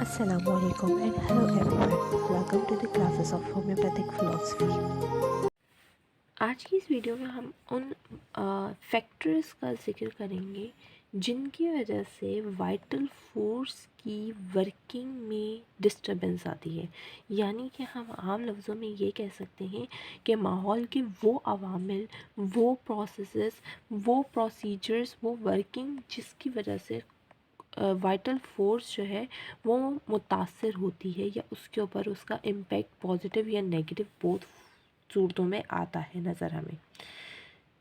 Assalamualaikum and hello everyone. Welcome to the classes of homeopathic philosophy. आज की इस video में हम उन फैक्टर्स का जिक्र करेंगे जिनकी वजह से वाइटल फोर्स की वर्किंग में डिस्टरबेंस आती है। यानी कि हम आम लफ्ज़ों में ये कह सकते हैं कि माहौल के वो अवामिल, वो प्रोसेसेस, वो प्रोसीजर्स, वो वर्किंग जिसकी वजह से वाइटल फोर्स जो है वो मुतासर होती है या उसके ऊपर उसका इम्पैक्ट पॉजिटिव या नेगेटिव बोथ सूरतों में आता है नज़र हमें।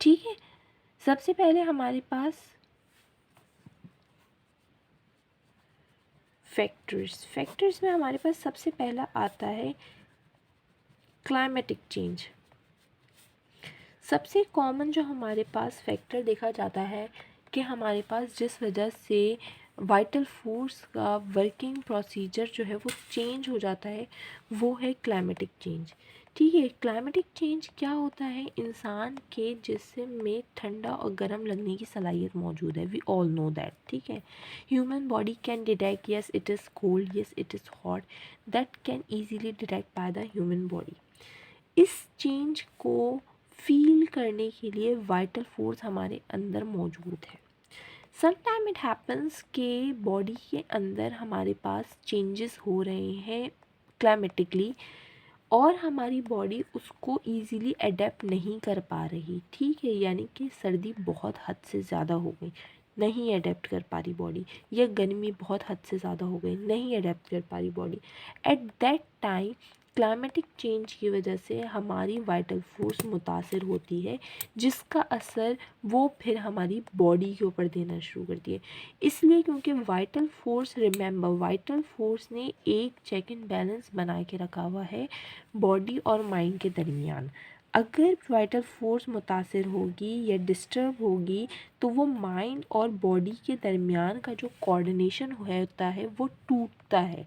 ठीक है, सबसे पहले हमारे पास फैक्टर्स में हमारे पास सबसे पहला आता है क्लाइमेटिक चेंज। सबसे कॉमन जो हमारे पास फैक्टर देखा जाता है कि हमारे पास जिस वजह से वाइटल फोर्स का वर्किंग प्रोसीजर जो है वो चेंज हो जाता है वो है क्लाइमेटिक चेंज। ठीक है, क्लाइमेटिक चेंज क्या होता है? इंसान के जिस्म में ठंडा और गर्म लगने की सलाहियत मौजूद है। We all know that. ठीक है, human body can detect yes it is cold, yes it is hot, that can easily detect by the human body. इस चेंज को फील करने के लिए वाइटल फोर्स हमारे अंदर मौजूद है। समटाइम इट हैपन्स के बॉडी के अंदर हमारे पास चेंजेस हो रहे हैं क्लाइमेटिकली और हमारी बॉडी उसको ईज़िली अडेप्ट नहीं कर पा रही। ठीक है, यानी कि सर्दी बहुत हद से ज़्यादा हो गई, नहीं अडेप्ट कर पा रही बॉडी, या गर्मी बहुत हद से ज़्यादा हो गई, नहीं अडेप्ट कर पा रही body. At that time climatic change की वजह से हमारी वाइटल फोर्स मुतासर होती है, जिसका असर वो फिर हमारी बॉडी के ऊपर देना शुरू करती है। इसलिए क्योंकि vital force, remember, vital force ने एक चेक एंड बैलेंस बना के रखा हुआ है बॉडी और माइंड के दरमियान। अगर वाइटल फोर्स मुतासर होगी या डिस्टर्ब होगी तो वो माइंड और बॉडी के दरमियान का जो कोऑर्डिनेशन होता है वो टूटता है।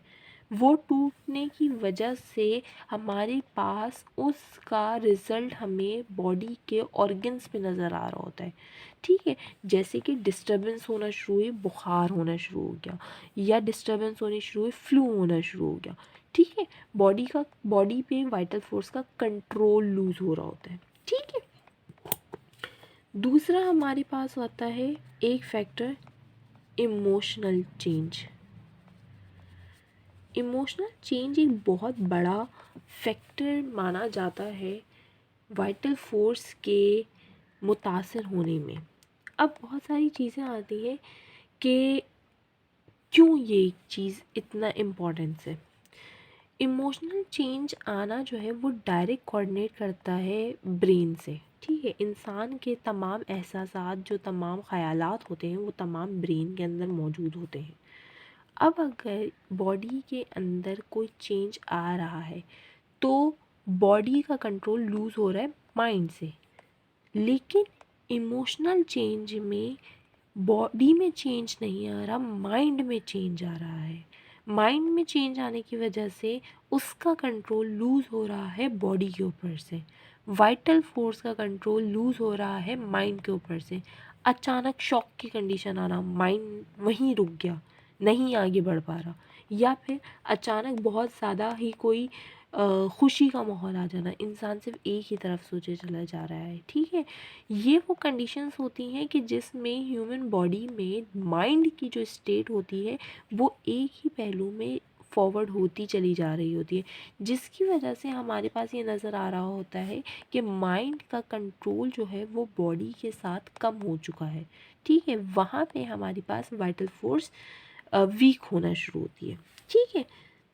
वो टूटने की वजह से हमारे पास उसका रिज़ल्ट हमें बॉडी के ऑर्गन्स पे नज़र आ रहा होता है। ठीक है, जैसे कि डिस्टर्बेंस होना शुरू हुई, बुखार होना शुरू हो गया, या डिस्टर्बेंस होनी शुरू हुई, फ्लू होना शुरू हो गया। ठीक है, बॉडी पे वाइटल फोर्स का कंट्रोल लूज़ हो रहा होता है। ठीक है, दूसरा हमारे पास आता है एक factor, emotional change. Emotional change एक बहुत बड़ा फैक्टर माना जाता है वाइटल फोर्स के मुतासर होने में। अब बहुत सारी चीज़ें आती हैं कि क्यों ये चीज़ इतना इम्पोर्टेंस है। इमोशनल चेंज आना जो है वो डायरेक्ट कोऑर्डिनेट करता है ब्रेन से। ठीक है, इंसान के तमाम एहसासात, जो तमाम ख़यालात होते हैं वो तमाम ब्रेन के अंदर मौजूद होते हैं। अब अगर बॉडी के अंदर कोई चेंज आ रहा है तो बॉडी का कंट्रोल लूज़ हो रहा है माइंड से, लेकिन इमोशनल चेंज में बॉडी में चेंज नहीं आ रहा, माइंड में चेंज आ रहा है। माइंड में चेंज आने की वजह से उसका कंट्रोल लूज़ हो रहा है बॉडी के ऊपर से। वाइटल फोर्स का कंट्रोल लूज़ हो रहा है माइंड के ऊपर से। अचानक शॉक की कंडीशन आना, माइंड वहीं रुक गया, नहीं आगे बढ़ पा रहा, या फिर अचानक बहुत ज़्यादा ही कोई खुशी का माहौल आ जाना, इंसान सिर्फ एक ही तरफ सोचे चला जा रहा है। ठीक है, ये वो कंडीशंस होती हैं कि जिसमें ह्यूमन बॉडी में माइंड की जो स्टेट होती है वो एक ही पहलू में फॉरवर्ड होती चली जा रही होती है, जिसकी वजह से हमारे पास ये नज़र आ रहा होता है कि माइंड का कंट्रोल जो है वो बॉडी के साथ कम हो चुका है। ठीक है, वहाँ पे हमारे पास वाइटल फोर्स वीक होना शुरू होती है। ठीक है,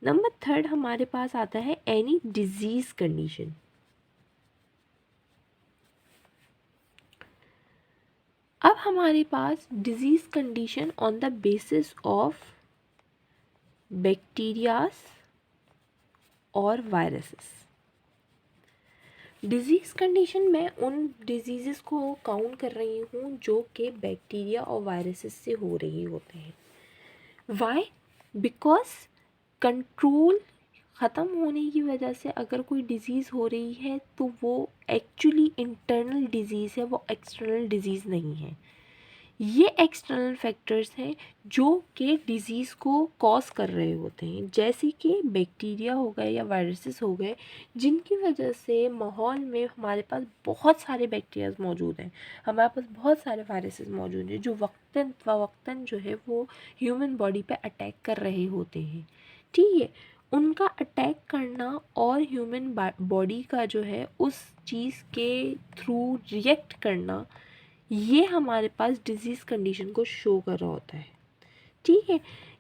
नंबर थर्ड हमारे पास आता है एनी डिजीज़ कंडीशन। अब हमारे पास disease condition on the basis of bacterias और वायरसेस। डिज़ीज़ कंडीशन में उन डिजीज़ को काउंट कर रही हूँ जो कि बैक्टीरिया और वायरसेस से हो रही होते हैं। वाई? बिकॉज कंट्रोल ख़त्म होने की वजह से अगर कोई डिज़ीज़ हो रही है तो वो एक्चुअली इंटरनल डिज़ीज़ है, वो एक्सटर्नल डिज़ीज़ नहीं है। ये एक्सटर्नल फैक्टर्स हैं जो कि डिज़ीज़ को कॉज कर रहे होते हैं, जैसे कि बैक्टीरिया हो गए या वायरसेस हो गए, जिनकी वजह से माहौल में हमारे पास बहुत सारे बैक्टीरियाज मौजूद हैं, हमारे पास बहुत सारे वायरसेस मौजूद हैं जो वक्तन फ़वक्तन जो है वो ह्यूमन बॉडी पे अटैक कर रहे होते हैं। ठीक है, उनका अटैक करना और ह्यूमन बॉडी का जो है उस चीज़ के थ्रू रिएक्ट करना, ये हमारे पास डिजीज़ कंडीशन को शो कर रहा होता है। ठीक है,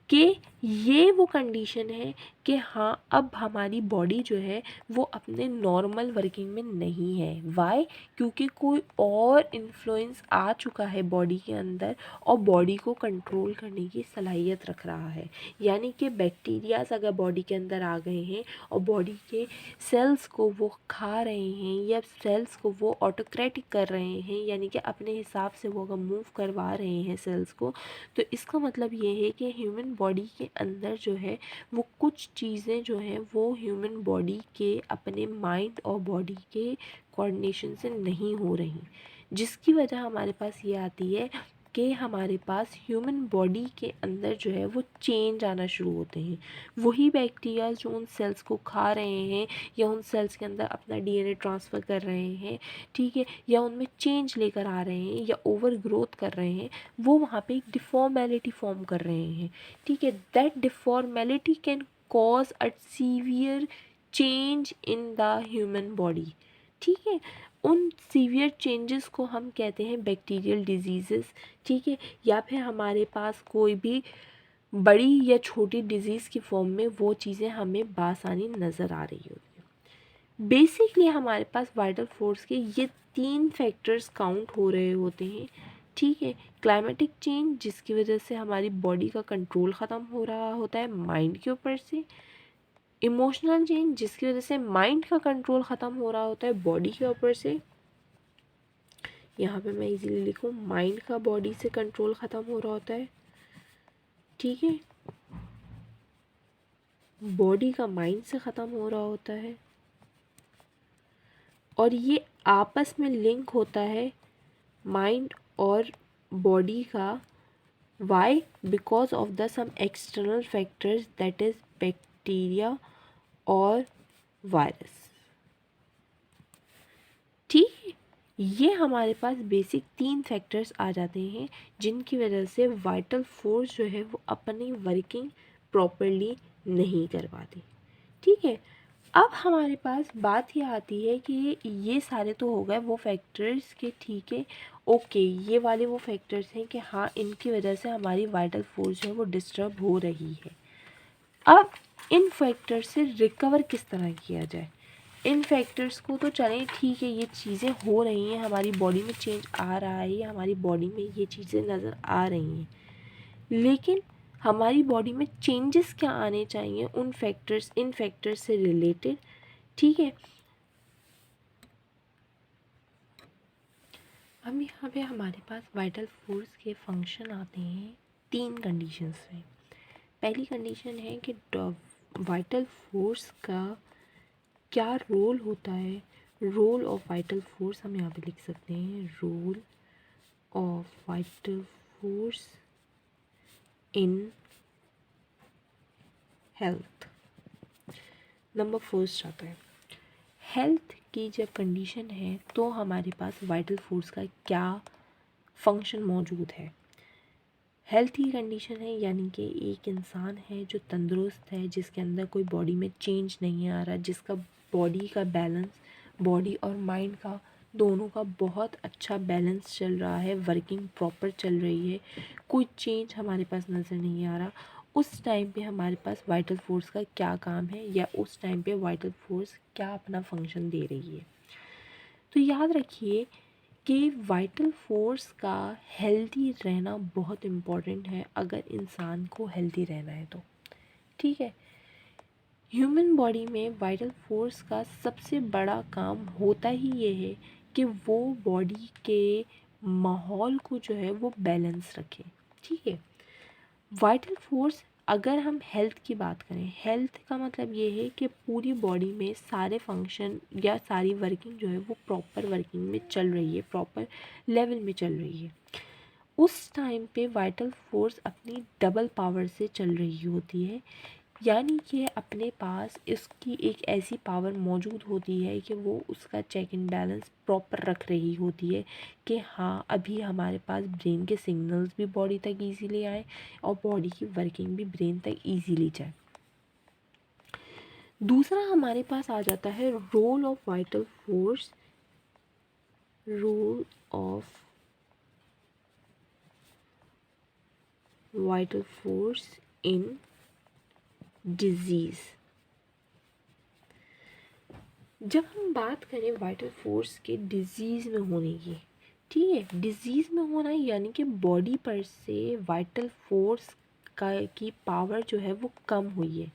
कि ये वो कंडीशन है कि हाँ, अब हमारी बॉडी जो है वो अपने नॉर्मल वर्किंग में नहीं है। वाई? क्योंकि कोई और इन्फ्लुएंस आ चुका है बॉडी के अंदर और बॉडी को कंट्रोल करने की सलाहियत रख रहा है। यानी कि बैक्टीरियाज अगर बॉडी के अंदर आ गए हैं और बॉडी के सेल्स को वो खा रहे हैं या सेल्स को वो ऑटोक्रेटिक कर रहे हैं, यानी कि अपने हिसाब से वो अगर मूव करवा रहे हैं सेल्स को, तो इसका मतलब ये है कि ह्यूमन बॉडी के अंदर जो है वो कुछ चीज़ें जो हैं वो ह्यूमन बॉडी के अपने माइंड और बॉडी के कोऑर्डिनेशन से नहीं हो रही, जिसकी वजह हमारे पास ये आती है कि हमारे पास ह्यूमन बॉडी के अंदर जो है वो चेंज आना शुरू होते हैं। वही बैक्टीरिया जो उन सेल्स को खा रहे हैं या उन सेल्स के अंदर अपना डीएनए ट्रांसफ़र कर रहे हैं, ठीक है, या उनमें चेंज लेकर आ रहे हैं या ओवर ग्रोथ कर रहे हैं, वो वहाँ पे एक डिफॉर्मेलिटी फॉर्म कर रहे हैं। ठीक है, that deformality can cause a severe change in the human body. ठीक है, उन सीवियर चेंजेस को हम कहते हैं बैक्टीरियल डिजीज़ेस। ठीक है, या फिर हमारे पास कोई भी बड़ी या छोटी डिज़ीज़ की फॉर्म में वो चीज़ें हमें बासानी नज़र आ रही होती हैं। बेसिकली हमारे पास वाइटल फोर्स के ये 3 फैक्टर्स काउंट हो रहे होते हैं। ठीक है, क्लाइमेटिक चेंज जिसकी वजह से हमारी बॉडी का कंट्रोल ख़त्म हो रहा होता है माइंड के ऊपर से, इमोशनल चेंज जिसकी वजह से माइंड का कंट्रोल ख़त्म हो रहा होता है बॉडी के ऊपर से, यहाँ पे मैं इजीली लिखूँ माइंड का बॉडी से कंट्रोल ख़त्म हो रहा होता है। ठीक है, बॉडी का माइंड से ख़त्म हो रहा होता है और ये आपस में लिंक होता है माइंड और बॉडी का। Why? Because of the some external factors that is bacteria और वायरस। ठीक है, ये हमारे पास बेसिक 3 फैक्टर्स आ जाते हैं जिनकी वजह से वाइटल फोर्स जो है वो अपनी वर्किंग प्रॉपरली नहीं कर पाती। ठीक है, अब हमारे पास बात ये आती है कि ये सारे तो हो गए वो फैक्टर्स के, ठीक है, ओके, ये वाले वो फैक्टर्स हैं कि हाँ, इनकी वजह से हमारी वाइटल फोर्स जो है वो डिस्टर्ब हो रही है। अब इन फैक्टर्स से रिकवर किस तरह किया जाए? इन फैक्टर्स को तो चलें, ठीक है, ये चीज़ें हो रही हैं, हमारी बॉडी में चेंज आ रहा है या हमारी बॉडी में ये चीज़ें नज़र आ रही हैं, लेकिन हमारी बॉडी में चेंजेस क्या आने चाहिए इन फैक्टर्स से रिलेटेड। ठीक है, अब यहाँ पे हमारे पास वाइटल फोर्स के फंक्शन आते हैं 3 कंडीशंस में। पहली कंडीशन है कि वाइटल फोर्स का क्या रोल होता है। रोल ऑफ वाइटल फोर्स हम यहाँ पे लिख सकते हैं, role of vital force in health. Number first आता है हेल्थ की जब कंडीशन है तो हमारे पास वाइटल फोर्स का क्या फंक्शन मौजूद है। हेल्थ की कंडीशन है यानी कि एक इंसान है जो तंदुरुस्त है, जिसके अंदर कोई बॉडी में चेंज नहीं आ रहा, जिसका बॉडी का बैलेंस, बॉडी और माइंड का दोनों का बहुत अच्छा बैलेंस चल रहा है, वर्किंग प्रॉपर चल रही है, कोई चेंज हमारे पास नज़र नहीं आ रहा। उस टाइम पे हमारे पास वाइटल फोर्स का क्या काम है या उस टाइम पे वाइटल फोर्स क्या अपना फंक्शन दे रही है। तो याद रखिए कि वाइटल फोर्स का हेल्दी रहना बहुत इम्पॉर्टेंट है अगर इंसान को हेल्दी रहना है तो। ठीक है, ह्यूमन बॉडी में वाइटल फोर्स का सबसे बड़ा काम होता ही ये है कि वो बॉडी के माहौल को जो है वो बैलेंस रखे। ठीक है, वाइटल फोर्स अगर हम हेल्थ की बात करें, हेल्थ का मतलब ये है कि पूरी बॉडी में सारे फंक्शन या सारी वर्किंग जो है वो प्रॉपर वर्किंग में चल रही है, प्रॉपर लेवल में चल रही है। उस टाइम पे वाइटल फोर्स अपनी डबल पावर से चल रही होती है, यानी कि अपने पास इसकी एक ऐसी पावर मौजूद होती है कि वो उसका चेक एंड बैलेंस प्रॉपर रख रही होती है कि हाँ अभी हमारे पास ब्रेन के सिग्नल्स भी बॉडी तक इजीली आए और बॉडी की वर्किंग भी ब्रेन तक इजीली जाए। दूसरा हमारे पास आ जाता है role of vital force, role of vital force in disease. जब हम बात करें वाइटल फोर्स के डिजीज़ में होने की, ठीक है, डिजीज़ में होना यानी कि बॉडी पर से वाइटल फोर्स का की पावर जो है वो कम हुई है,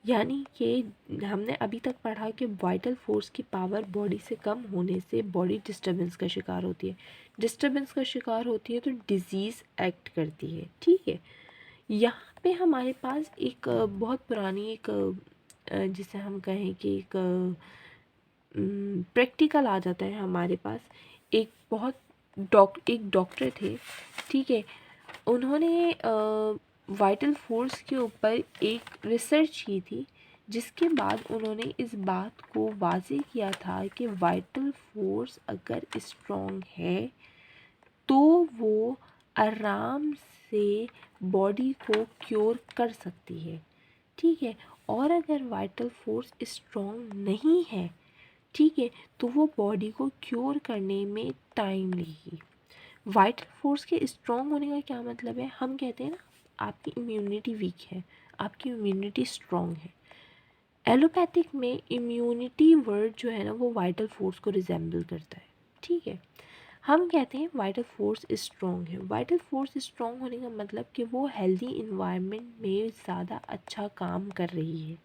यानी कि हमने अभी तक पढ़ा कि वाइटल फोर्स की पावर बॉडी से कम होने से बॉडी डिस्टर्बेंस का शिकार होती है, डिस्टर्बेंस का शिकार होती है तो डिजीज़ एक्ट करती है। ठीक है, यहाँ पे हमारे पास एक बहुत पुरानी एक जिसे हम कहें कि एक प्रैक्टिकल आ जाता है हमारे पास। एक एक डॉक्टर थे, ठीक है, उन्होंने वाइटल फोर्स के ऊपर एक रिसर्च की थी, जिसके बाद उन्होंने इस बात को वाज़ेह किया था कि वाइटल फोर्स अगर स्ट्रॉन्ग है तो वो आराम से बॉडी को क्योर कर सकती है। ठीक है, और अगर वाइटल फोर्स स्ट्रॉन्ग नहीं है, ठीक है, तो वो बॉडी को क्योर करने में टाइम लेगी। वाइटल फोर्स के स्ट्रॉन्ग होने का क्या मतलब है, हम कहते हैं ना आपकी इम्यूनिटी वीक है, आपकी इम्यूनिटी स्ट्रॉन्ग है। एलोपैथिक में इम्यूनिटी वर्ड जो है ना वो वाइटल फोर्स को रिजेंबल करता है। ठीक है, हम कहते हैं वाइटल फोर्स स्ट्रॉन्ग है। वाइटल फोर्स स्ट्रॉन्ग होने का मतलब कि वो हेल्दी इन्वायरमेंट में ज़्यादा अच्छा काम कर रही है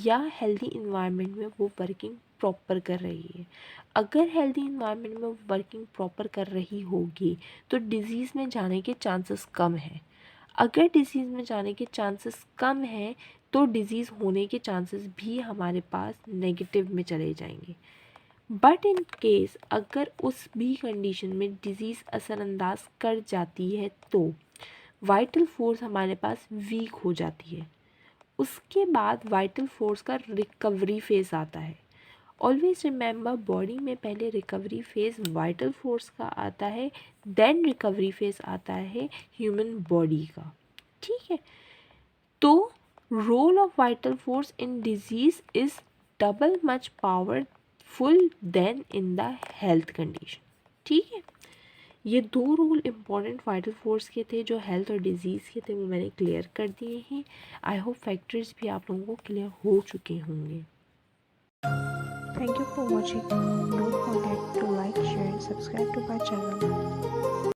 या हेल्दी इन्वायरमेंट में वो वर्किंग प्रॉपर कर रही है। अगर हेल्दी इन्वायरमेंट में वर्किंग प्रॉपर कर रही होगी तो डिज़ीज़ में जाने के चांसेस कम हैं। अगर डिज़ीज़ में जाने के चांसेस कम हैं तो डिज़ीज़ होने के चांसेस भी हमारे पास नेगेटिव में चले जाएंगे। बट इन केस अगर उस भी कंडीशन में डिज़ीज़ असरअंदाज कर जाती है तो वाइटल फोर्स हमारे पास वीक हो जाती है। उसके बाद वाइटल फोर्स का रिकवरी फेज़ आता है। ऑलवेज रिमेंबर, बॉडी में पहले रिकवरी फेज़ वाइटल फोर्स का आता है, देन रिकवरी फेज़ आता है ह्यूमन बॉडी का। ठीक है, तो role of vital force in disease is double much powerful than in the health condition. ठीक है, ये दो रूल इम्पॉर्टेंट वाइटल फोर्स के थे जो हेल्थ और डिजीज़ के थे, वो मैंने क्लियर कर दिए हैं। आई होप फैक्टर्स भी आप लोगों को क्लियर हो चुके होंगे। Thank you for watching. Don't forget to like, share, and subscribe to my channel.